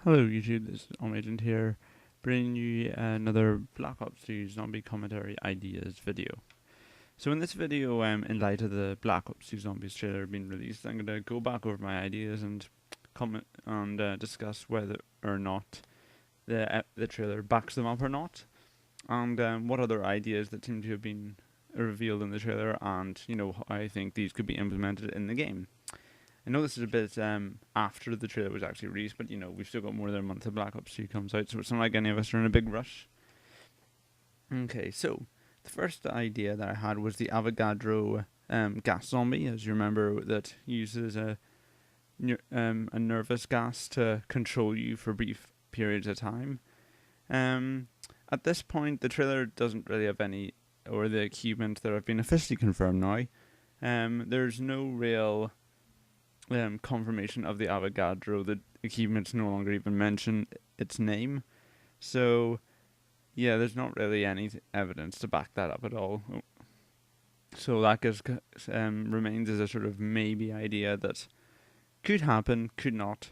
Hello YouTube, this is Agent here, bringing you another Black Ops 2 Zombie Commentary Ideas video. So in this video, in light of the Black Ops 2 Zombies trailer being released, I'm going to go back over my ideas and comment and discuss whether or not the trailer backs them up or not, and what other ideas that seem to have been revealed in the trailer, and how I think these could be implemented in the game. I know this is a bit after the trailer was actually released, but we've still got more than a month till Black Ops 2 comes out, so it's not like any of us are in a big rush. Okay, so the first idea that I had was the Avogadro gas zombie. As you remember, that uses a nervous gas to control you for brief periods of time. At this point, the trailer doesn't really have any, or the achievements that have been officially confirmed now. There's no real confirmation of the Avogadro. The achievements no longer even mention its name. So, yeah, there's not really any evidence to back that up at all. So that remains as a sort of maybe idea that could happen, could not.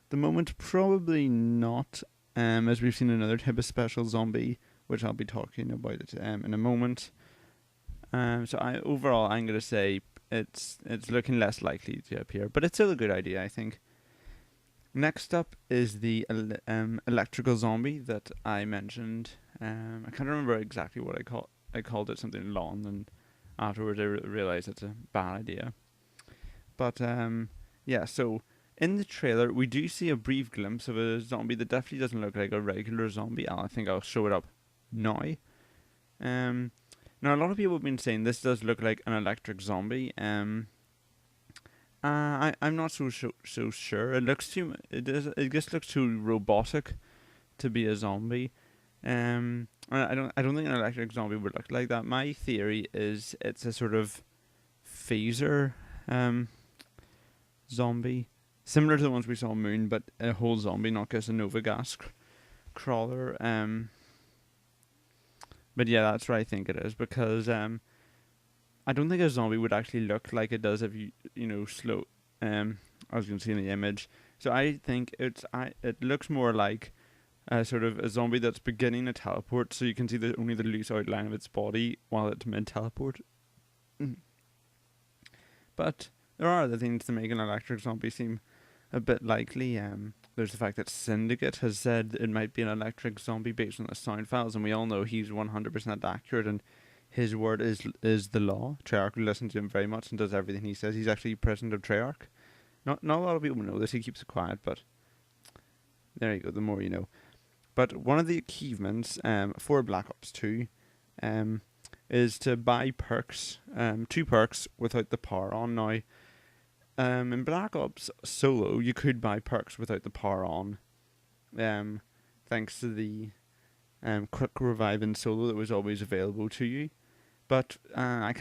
The moment, probably not, as we've seen another type of special zombie, which I'll be talking about it in a moment. So overall, I'm going to say it's looking less likely to appear, but it's still a good idea, I think. Next up is the electrical zombie that I mentioned. I can't remember exactly what I called it something long, and afterwards I realized it's a bad idea. But yeah, so in the trailer we do see a brief glimpse of a zombie that definitely doesn't look like a regular zombie. I think I'll show it up now. Now, a lot of people have been saying this does look like an electric zombie. I'm not so sure. It just looks too robotic to be a zombie. I don't think an electric zombie would look like that. My theory is it's a sort of phaser zombie, similar to the ones we saw on Moon, but a whole zombie, not just a Nova gas crawler. But yeah, that's what I think it is, because I don't think a zombie would actually look like it does if you slow. As you can see in the image, so I think it looks more like a sort of a zombie that's beginning to teleport, so you can see only the loose outline of its body while it's mid teleport. But there are other things to make an electric zombie seem a bit likely. There's the fact that Syndicate has said it might be an electric zombie based on the sound files, and we all know he's 100% accurate, and his word is the law. Treyarch listens to him very much and does everything he says. He's actually president of Treyarch. Not a lot of people know this. He keeps it quiet, but there you go. The more you know. But one of the achievements for Black Ops 2 is to buy perks, 2 perks without the power on. Now, in Black Ops Solo, you could buy perks without the power on, thanks to the quick revive in Solo that was always available to you. But I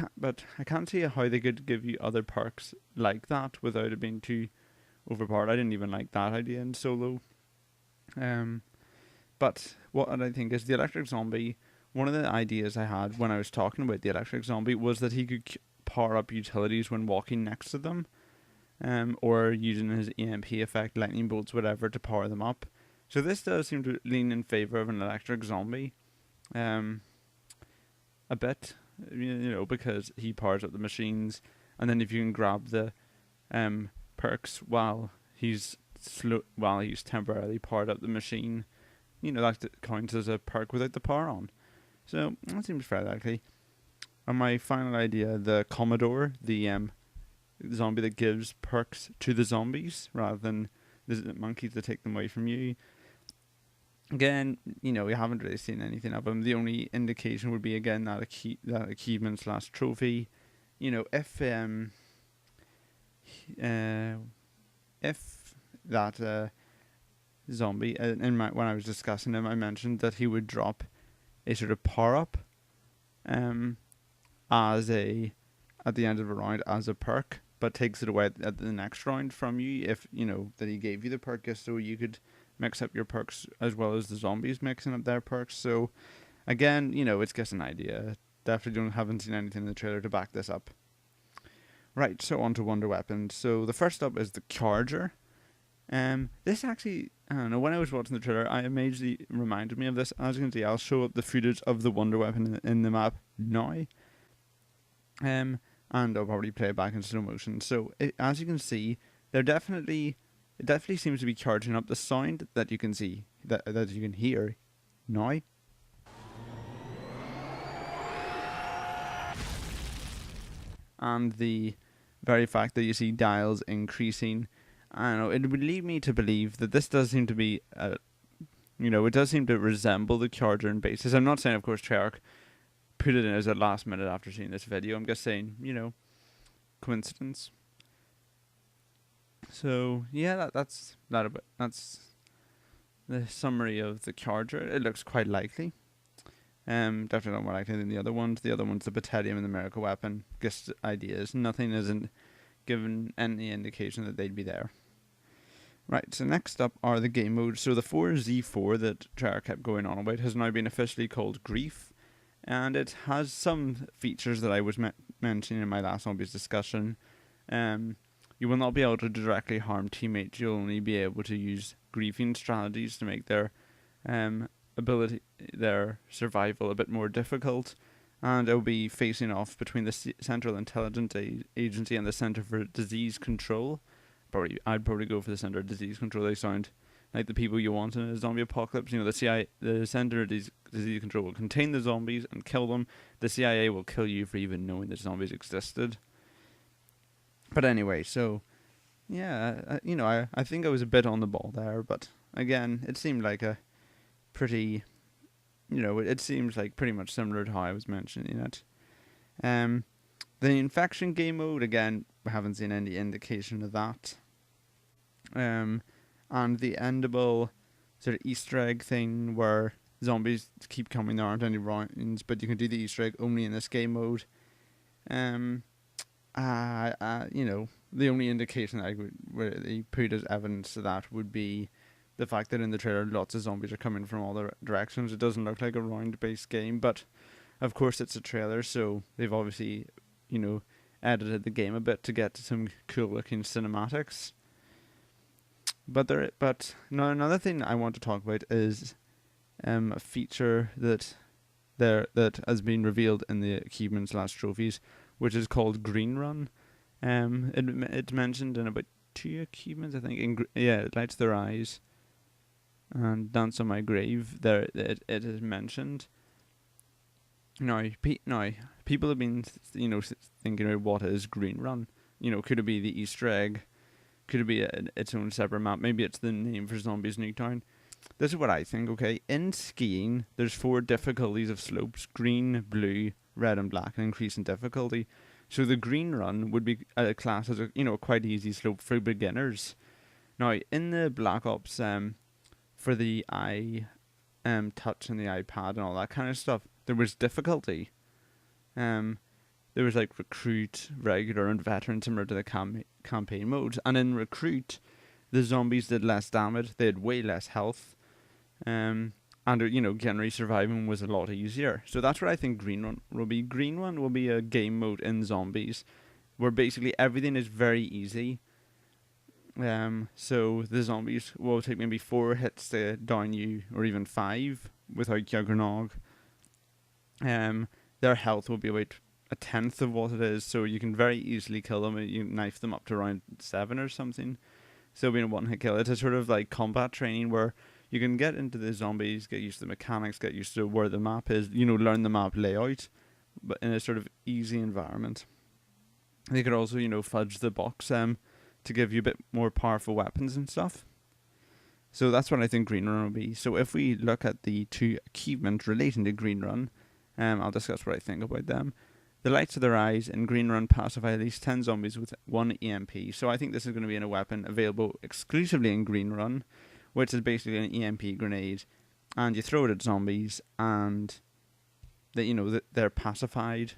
can't see how they could give you other perks like that without it being too overpowered. I didn't even like that idea in Solo. But what I think is the electric zombie. One of the ideas I had when I was talking about the electric zombie was that he could power up utilities when walking next to them. Or using his EMP effect, lightning bolts, whatever, to power them up. So this does seem to lean in favor of an electric zombie, a bit, because he powers up the machines, and then if you can grab the perks while he's temporarily powered up the machine, that counts as a perk without the power on. So that seems fairly likely. And my final idea, the Commodore, the zombie that gives perks to the zombies rather than the monkeys that take them away from you. Again, we haven't really seen anything of him. The only indication would be, again, that achievement / trophy. If that zombie, when I was discussing him, I mentioned that he would drop a sort of power up at the end of a round as a perk, but takes it away at the next round from you if that he gave you the perk just so you could mix up your perks as well as the zombies mixing up their perks. So again, it's just an idea. Definitely haven't seen anything in the trailer to back this up. Right, so on to wonder weapons. So the first up is the Charger. This actually, I don't know, when I was watching the trailer, I immediately reminded me of this. As you can see, I'll show up the footage of the wonder weapon in the map now. And I'll probably play it back in slow motion. So, as you can see, it definitely seems to be charging up the sound that you can see, that you can hear now. And the very fact that you see dials increasing, I don't know, it would lead me to believe that this does seem to be, it does seem to resemble the charger in basis. I'm not saying, of course, Treyarch put it in as a last minute after seeing this video. I'm just saying, coincidence. So yeah, that's the summary of the charger. It looks quite likely. Definitely not more likely than the other ones. The other one's the Battalion and the Miracle Weapon. Just ideas. Nothing isn't given any indication that they'd be there. Right, so next up are the game modes. So the 4Z4 that Treyarch kept going on about has now been officially called Grief. And it has some features that I was mentioning in my last Zombies discussion. You will not be able to directly harm teammates. You'll only be able to use griefing strategies to make their survival a bit more difficult, and it'll be facing off between the Central Intelligence Agency and the Center for Disease Control. I'd probably go for the Center of Disease Control. They sound like the people you want in a zombie apocalypse. The CIA, the Center of Disease Control will contain the zombies and kill them. The CIA will kill you for even knowing that zombies existed. But anyway, so yeah, I think I was a bit on the ball there, but again, it seemed like a pretty, it seems like pretty much similar to how I was mentioning it. The infection game mode, again, we haven't seen any indication of that. And the endable sort of Easter egg thing where zombies keep coming, there aren't any rounds, but you can do the Easter egg only in this game mode. The only indication where they put as evidence of that would be the fact that in the trailer lots of zombies are coming from all the directions. It doesn't look like a round-based game, but of course it's a trailer, so they've obviously, edited the game a bit to get some cool-looking cinematics. But now another thing I want to talk about is a feature that has been revealed in the achievements/trophies, which is called Green Run. It's mentioned in about 2 achievements, I think. It lights their eyes and Dance on My Grave. There, it is mentioned. Now, people have been, thinking about what is Green Run. Could it be the Easter egg? Could it be its own separate map? Maybe it's the name for Zombies Nuketown. This is what I think. Okay, in skiing, there's 4 difficulties of slopes: green, blue, red, and black, and increasing difficulty. So the Green Run would be a class as a quite easy slope for beginners. Now in the Black Ops, for the eye, touch and the iPad and all that kind of stuff, there was difficulty. There was like recruit, regular, and veteran, similar to the campaign modes. And in recruit, the zombies did less damage. They had way less health. And generally surviving was a lot easier. So that's what I think Green Run will be. Green Run will be a game mode in zombies where basically everything is very easy. So the zombies will take maybe 4 hits to down you, or even 5 without Juggernog. Their health will be about 1/10 of what it is, so you can very easily kill them. You knife them up to around 7 or something. So being a one-hit kill, it's a sort of like combat training where you can get into the zombies, get used to the mechanics, get used to where the map is, learn the map layout, but in a sort of easy environment. They could also, fudge the box to give you a bit more powerful weapons and stuff. So that's what I think Green Run will be. So if we look at the 2 achievements relating to Green Run, I'll discuss what I think about them. The lights of their eyes in Green Run pacify at least 10 zombies with 1 EMP. So I think this is going to be in a weapon available exclusively in Green Run, which is basically an EMP grenade, and you throw it at zombies, and they're pacified.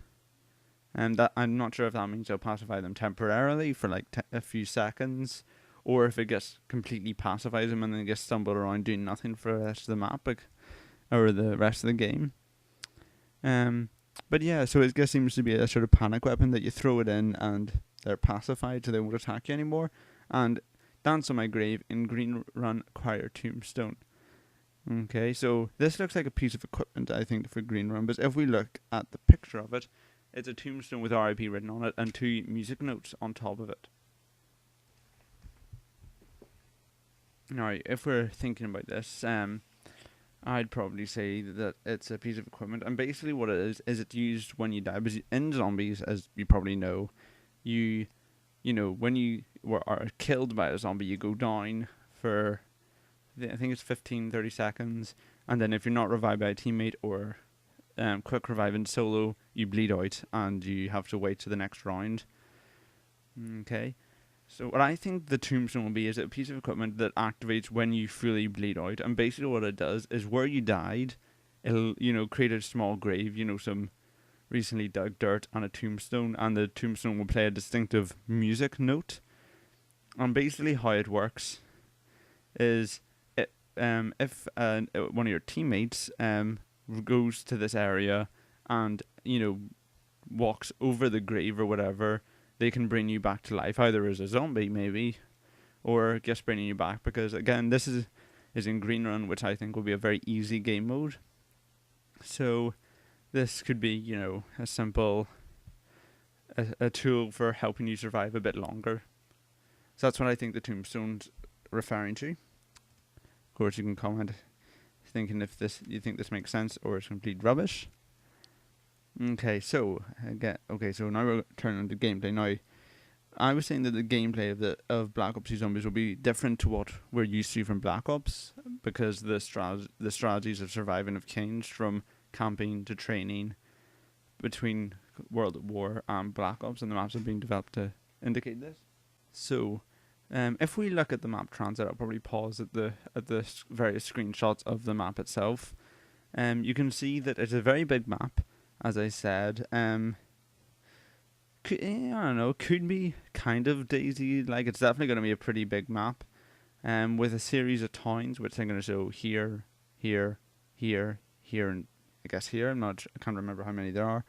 And that, I'm not sure if that means they'll pacify them temporarily for like a few seconds, or if it gets completely pacifies them and then they get stumbled around doing nothing for the rest of the map, or the rest of the game. But yeah, so it just seems to be a sort of panic weapon that you throw it in and they're pacified, so they won't attack you anymore. And Dance on my grave in green run acquire tombstone. Okay, so this looks like a piece of equipment, I think, for green run, but if we look at the picture of it, it's a tombstone with RIP written on it and 2 music notes on top of it. Now, if we're thinking about this, I'd probably say that it's a piece of equipment, and basically what it is it's used when you die. Because in zombies, as you probably know, you know, when you are killed by a zombie, you go down for, I think it's 15-30 seconds, and then if you're not revived by a teammate or quick revive in solo, you bleed out, and you have to wait to the next round. Okay. So what I think the tombstone will be is a piece of equipment that activates when you fully bleed out. And basically what it does is where you died, it'll, create a small grave, some recently dug dirt and a tombstone. And the tombstone will play a distinctive music note. And basically how it works is if one of your teammates goes to this area and, walks over the grave or whatever, they can bring you back to life, either as a zombie maybe, or just bringing you back, because again, this is in green run, which I think will be a very easy game mode. So this could be, a simple a tool for helping you survive a bit longer. So that's what I think the tombstone's referring to. Of course, you can comment thinking if you think this makes sense or it's complete rubbish. Okay, so now we're turning to gameplay. Now, I was saying that the gameplay of Black Ops 2 Zombies will be different to what we're used to from Black Ops, because the strategies of surviving have changed from camping to training between World at War and Black Ops, and the maps are being developed to indicate this. So, if we look at the map transit, I'll probably pause at the various screenshots of the map itself. You can see that it's a very big map. As I said, I don't know, could be kind of Daisy, like it's definitely going to be a pretty big map, with a series of towns, which I'm going to show here, here, here, here, and I guess here. I can't remember how many there are.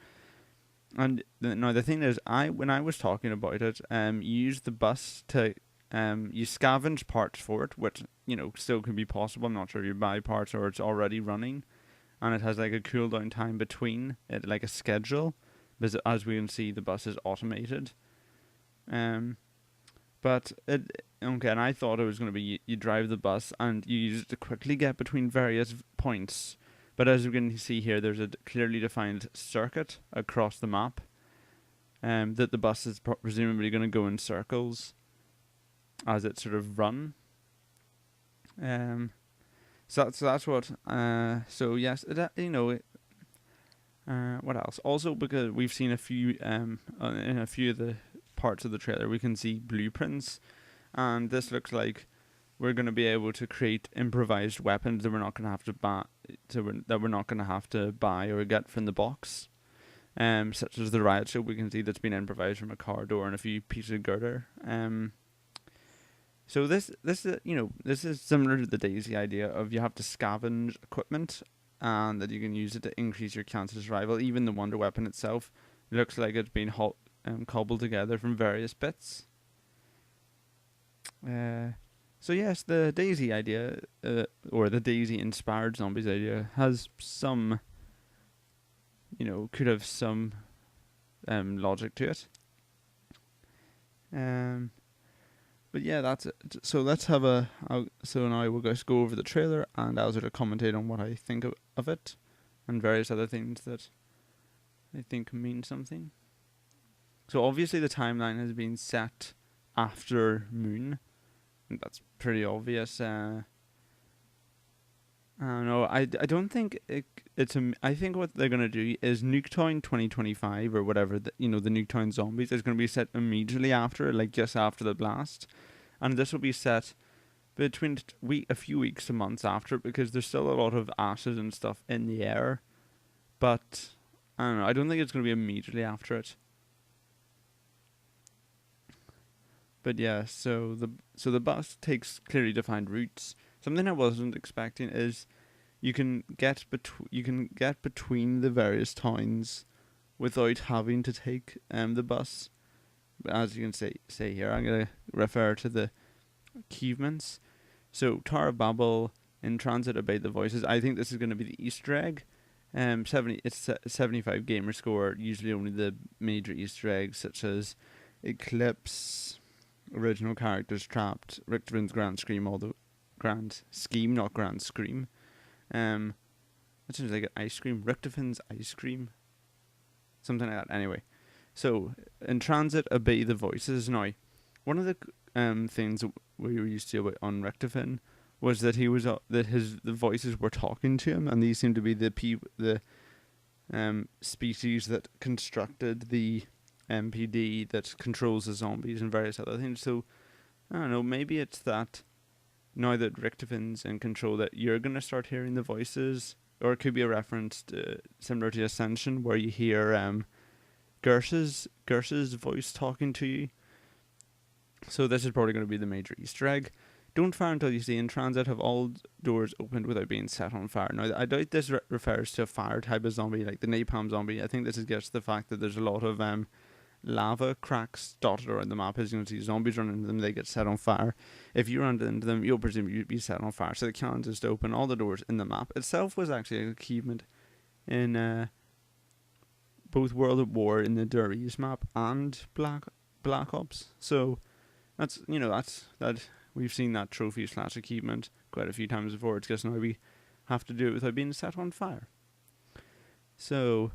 And now the thing is, when I was talking about it, you use the bus to, you scavenge parts for it, which, still can be possible. I'm not sure if you buy parts or it's already running. And it has like a cooldown time between it, like a schedule, because as we can see, the bus is automated. But and I thought it was going to be you drive the bus and you use it to quickly get between various points. But as we can see here, there's a clearly defined circuit across the map, that the bus is presumably going to go in circles as it sort of run. So that's what. So yes, what else? Also, because we've seen a few in a few of the parts of the trailer, we can see blueprints, and this looks like we're going to be able to create improvised weapons that we're not going to have to buy, or get from the box. Such as the riot shield, we can see that's been improvised from a car door and a few pieces of girder. So this is similar to the Daisy idea of you have to scavenge equipment and that you can use it to increase your chance of survival. Even the wonder weapon itself looks like it's been cobbled together from various bits. So yes, the Daisy idea, or the Daisy inspired zombies idea, has some, could have some logic to it. But yeah, that's it. So let's have so now we'll just go over the trailer, and I'll sort of commentate on what I think of it, and various other things that I think mean something. So obviously the timeline has been set after Moon, and that's pretty obvious. I don't know. I don't think it's I think what they're gonna do is Nuketown 2025 or whatever. The Nuketown Zombies is gonna be set immediately after, like just after the blast, and this will be set between a few weeks to months after, because there's still a lot of ashes and stuff in the air. But I don't know. I don't think it's gonna be immediately after it. But yeah, so the bus takes clearly defined routes. Something I wasn't expecting is you can get between the various towns without having to take the bus. As you can say here, I'm gonna refer to the achievements. So Tower of Babel, In Transit, Obey the Voices. I think this is going to be the Easter egg. 75 gamer score. Usually only the major Easter eggs such as Eclipse, original characters trapped, Richterman's Grand Scream, although Grand Scheme, not Grand Scream. That sounds like an ice cream. Richterman's ice cream, something like that. Anyway, so In Transit, Obey the Voices. Now, one of the things that we were used to about on Richterman was that the voices were talking to him, and these seem to be the species that constructed the MPD that controls the zombies and various other things. So I don't know, maybe it's that now that Richterman's in control that you're gonna start hearing the voices, or it could be a reference to, similar to Ascension, where you hear Gersh's voice talking to you. So this is probably going to be the major Easter egg. Don't fire until you see In Transit, have all doors opened without being set on fire. Now, I doubt this refers to a fire type of zombie like the napalm zombie. I think this is just the fact that there's a lot of lava cracks dotted around the map. As you can see, zombies run into them, they get set on fire. If you run into them, you'll presume you'd be set on fire. So they can't just open all the doors in the map. Itself was actually an achievement in both World at War in the Durries map and Black Ops. So that's that. We've seen that trophy / achievement quite a few times before. It's just now we have to do it without being set on fire. So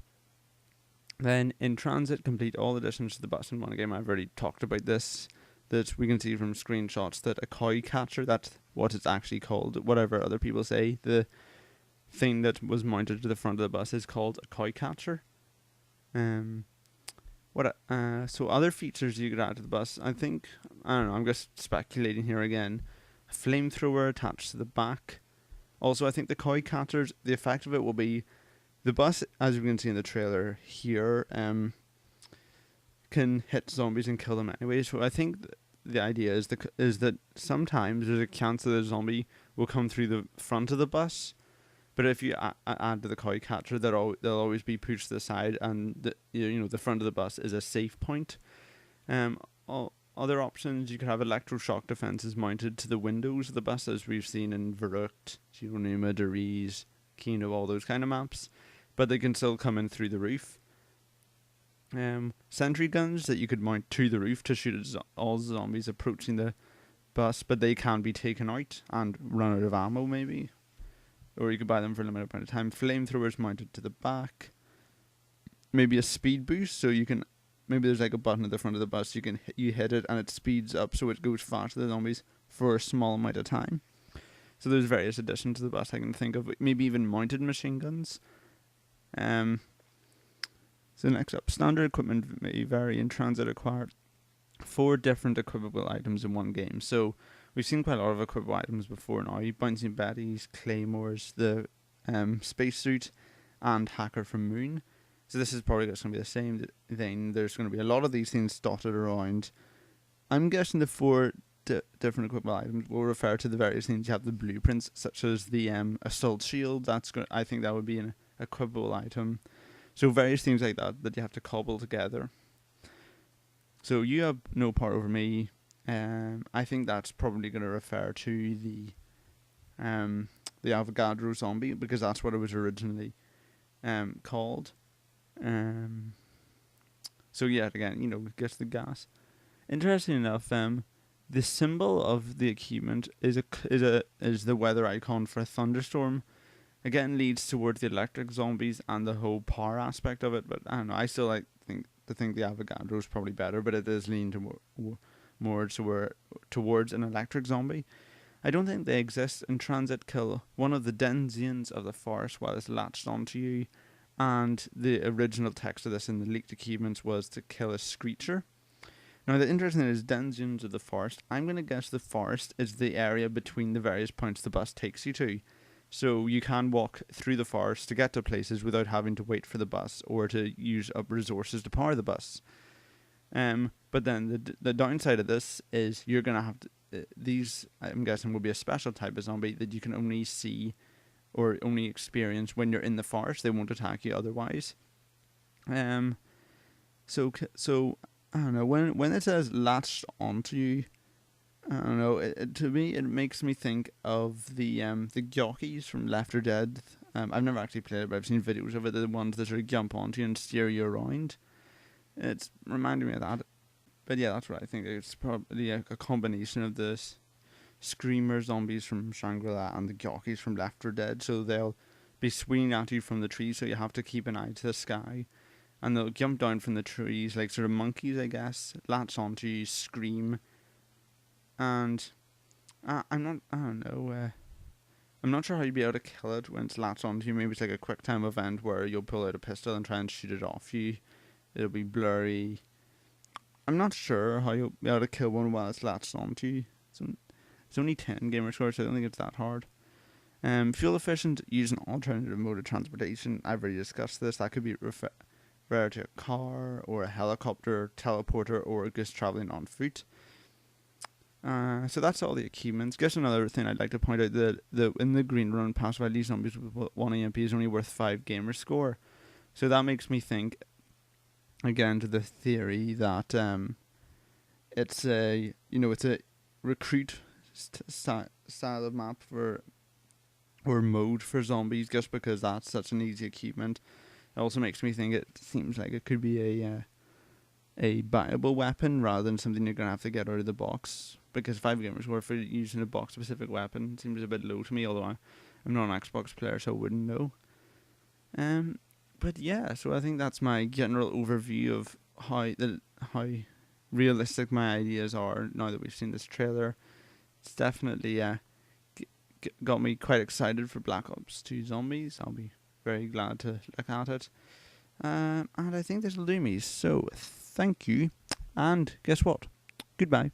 then In Transit, complete all additions to the bus in one game. I've already talked about this, that we can see from screenshots that a cow catcher, that's what it's actually called, whatever other people say, the thing that was mounted to the front of the bus is called a cow catcher. So other features you could add to the bus, I don't know, I'm just speculating here again. A flamethrower attached to the back. Also, I think the cow catchers, the effect of it will be, the bus, as you can see in the trailer here, can hit zombies and kill them anyway. So I think the idea is that sometimes there's a chance that a zombie will come through the front of the bus. But if you add to the cow catcher, they'll always be pushed to the side, and the front of the bus is a safe point. Other options, you could have electroshock defenses mounted to the windows of the bus, as we've seen in Verrucht, Numa, Deriz, Kino, all those kind of maps. But they can still come in through the roof. Sentry guns that you could mount to the roof to shoot at all zombies approaching the bus, but they can be taken out and run out of ammo maybe. Or you could buy them for a limited amount of time. Flamethrowers mounted to the back. Maybe a speed boost, so you can, maybe there's like a button at the front of the bus, you hit it and it speeds up so it goes faster than the zombies for a small amount of time. So there's various additions to the bus I can think of. Maybe even mounted machine guns. So next up, standard equipment may vary. In Transit, acquire 4 different equipable items in one game. So we've seen quite a lot of equipable items before now. Bouncing Betties, Claymores, the spacesuit, and Hacker from Moon. So this is probably going to be the same thing. There's going to be a lot of these things dotted around. I'm guessing the 4 different equipable items will refer to the various things. You have the blueprints, such as the assault shield. I think that would be an equipable item. So various things like that you have to cobble together. So you have no power over me. I think that's probably going to refer to the Avogadro zombie, because that's what it was originally called. So yeah, again, gets the gas. Interesting enough, the symbol of the achievement is the weather icon for a thunderstorm. Again, leads towards the electric zombies and the whole power aspect of it. But I don't know. I still think the Avogadro is probably better, but it does lean towards an electric zombie. I don't think they exist. In Transit, kill one of the denziens of the forest while it's latched onto you. And the original text of this in the leaked achievements was to kill a screecher. Now, the interesting thing is denziens of the forest. I'm going to guess the forest is the area between the various points the bus takes you to. So you can walk through the forest to get to places without having to wait for the bus or to use up resources to power the bus. But then the downside of this is you're going to have to... these, I'm guessing, will be a special type of zombie that you can only see or only experience when you're in the forest. They won't attack you otherwise. So I don't know, when it says latched onto you, I don't know. To me, it makes me think of the jockeys from Left 4 Dead. I've never actually played it, but I've seen videos of it. The ones that sort of jump onto you and steer you around. It's reminding me of that. But yeah, that's what I think. It's probably a combination of the screamer zombies from Shangri-La and the jockeys from Left 4 Dead. So they'll be swinging at you from the trees, so you have to keep an eye to the sky. And they'll jump down from the trees like sort of monkeys, I guess, latch onto you, scream. And I'm not sure how you'd be able to kill it when it's latched onto you. Maybe it's like a quick time event where you'll pull out a pistol and try and shoot it off you. It'll be blurry. I'm not sure how you'll be able to kill one while it's latched onto you. It's only 10 gamer scores, so I don't think it's that hard. Fuel efficient, use an alternative mode of transportation. I've already discussed this. That could be referred to a car or a helicopter, teleporter, or just travelling on foot. So that's all the achievements. Guess another thing I'd like to point out, that in the green run, passive ID zombies with 1 EMP is only worth 5 gamer score. So that makes me think again to the theory that it's a recruit style of map or mode for zombies, just because that's such an easy achievement. It also makes me think it seems like it could be a buyable weapon rather than something you're gonna have to get out of the box. Because 5 gamers worth for using a box specific weapon seems a bit low to me, although I'm not an Xbox player, so I wouldn't know. But yeah, so I think that's my general overview of how realistic my ideas are now that we've seen this trailer. It's definitely got me quite excited for Black Ops 2 Zombies. I'll be very glad to look at it. And I think this will do me. So thank you, and guess what? Goodbye.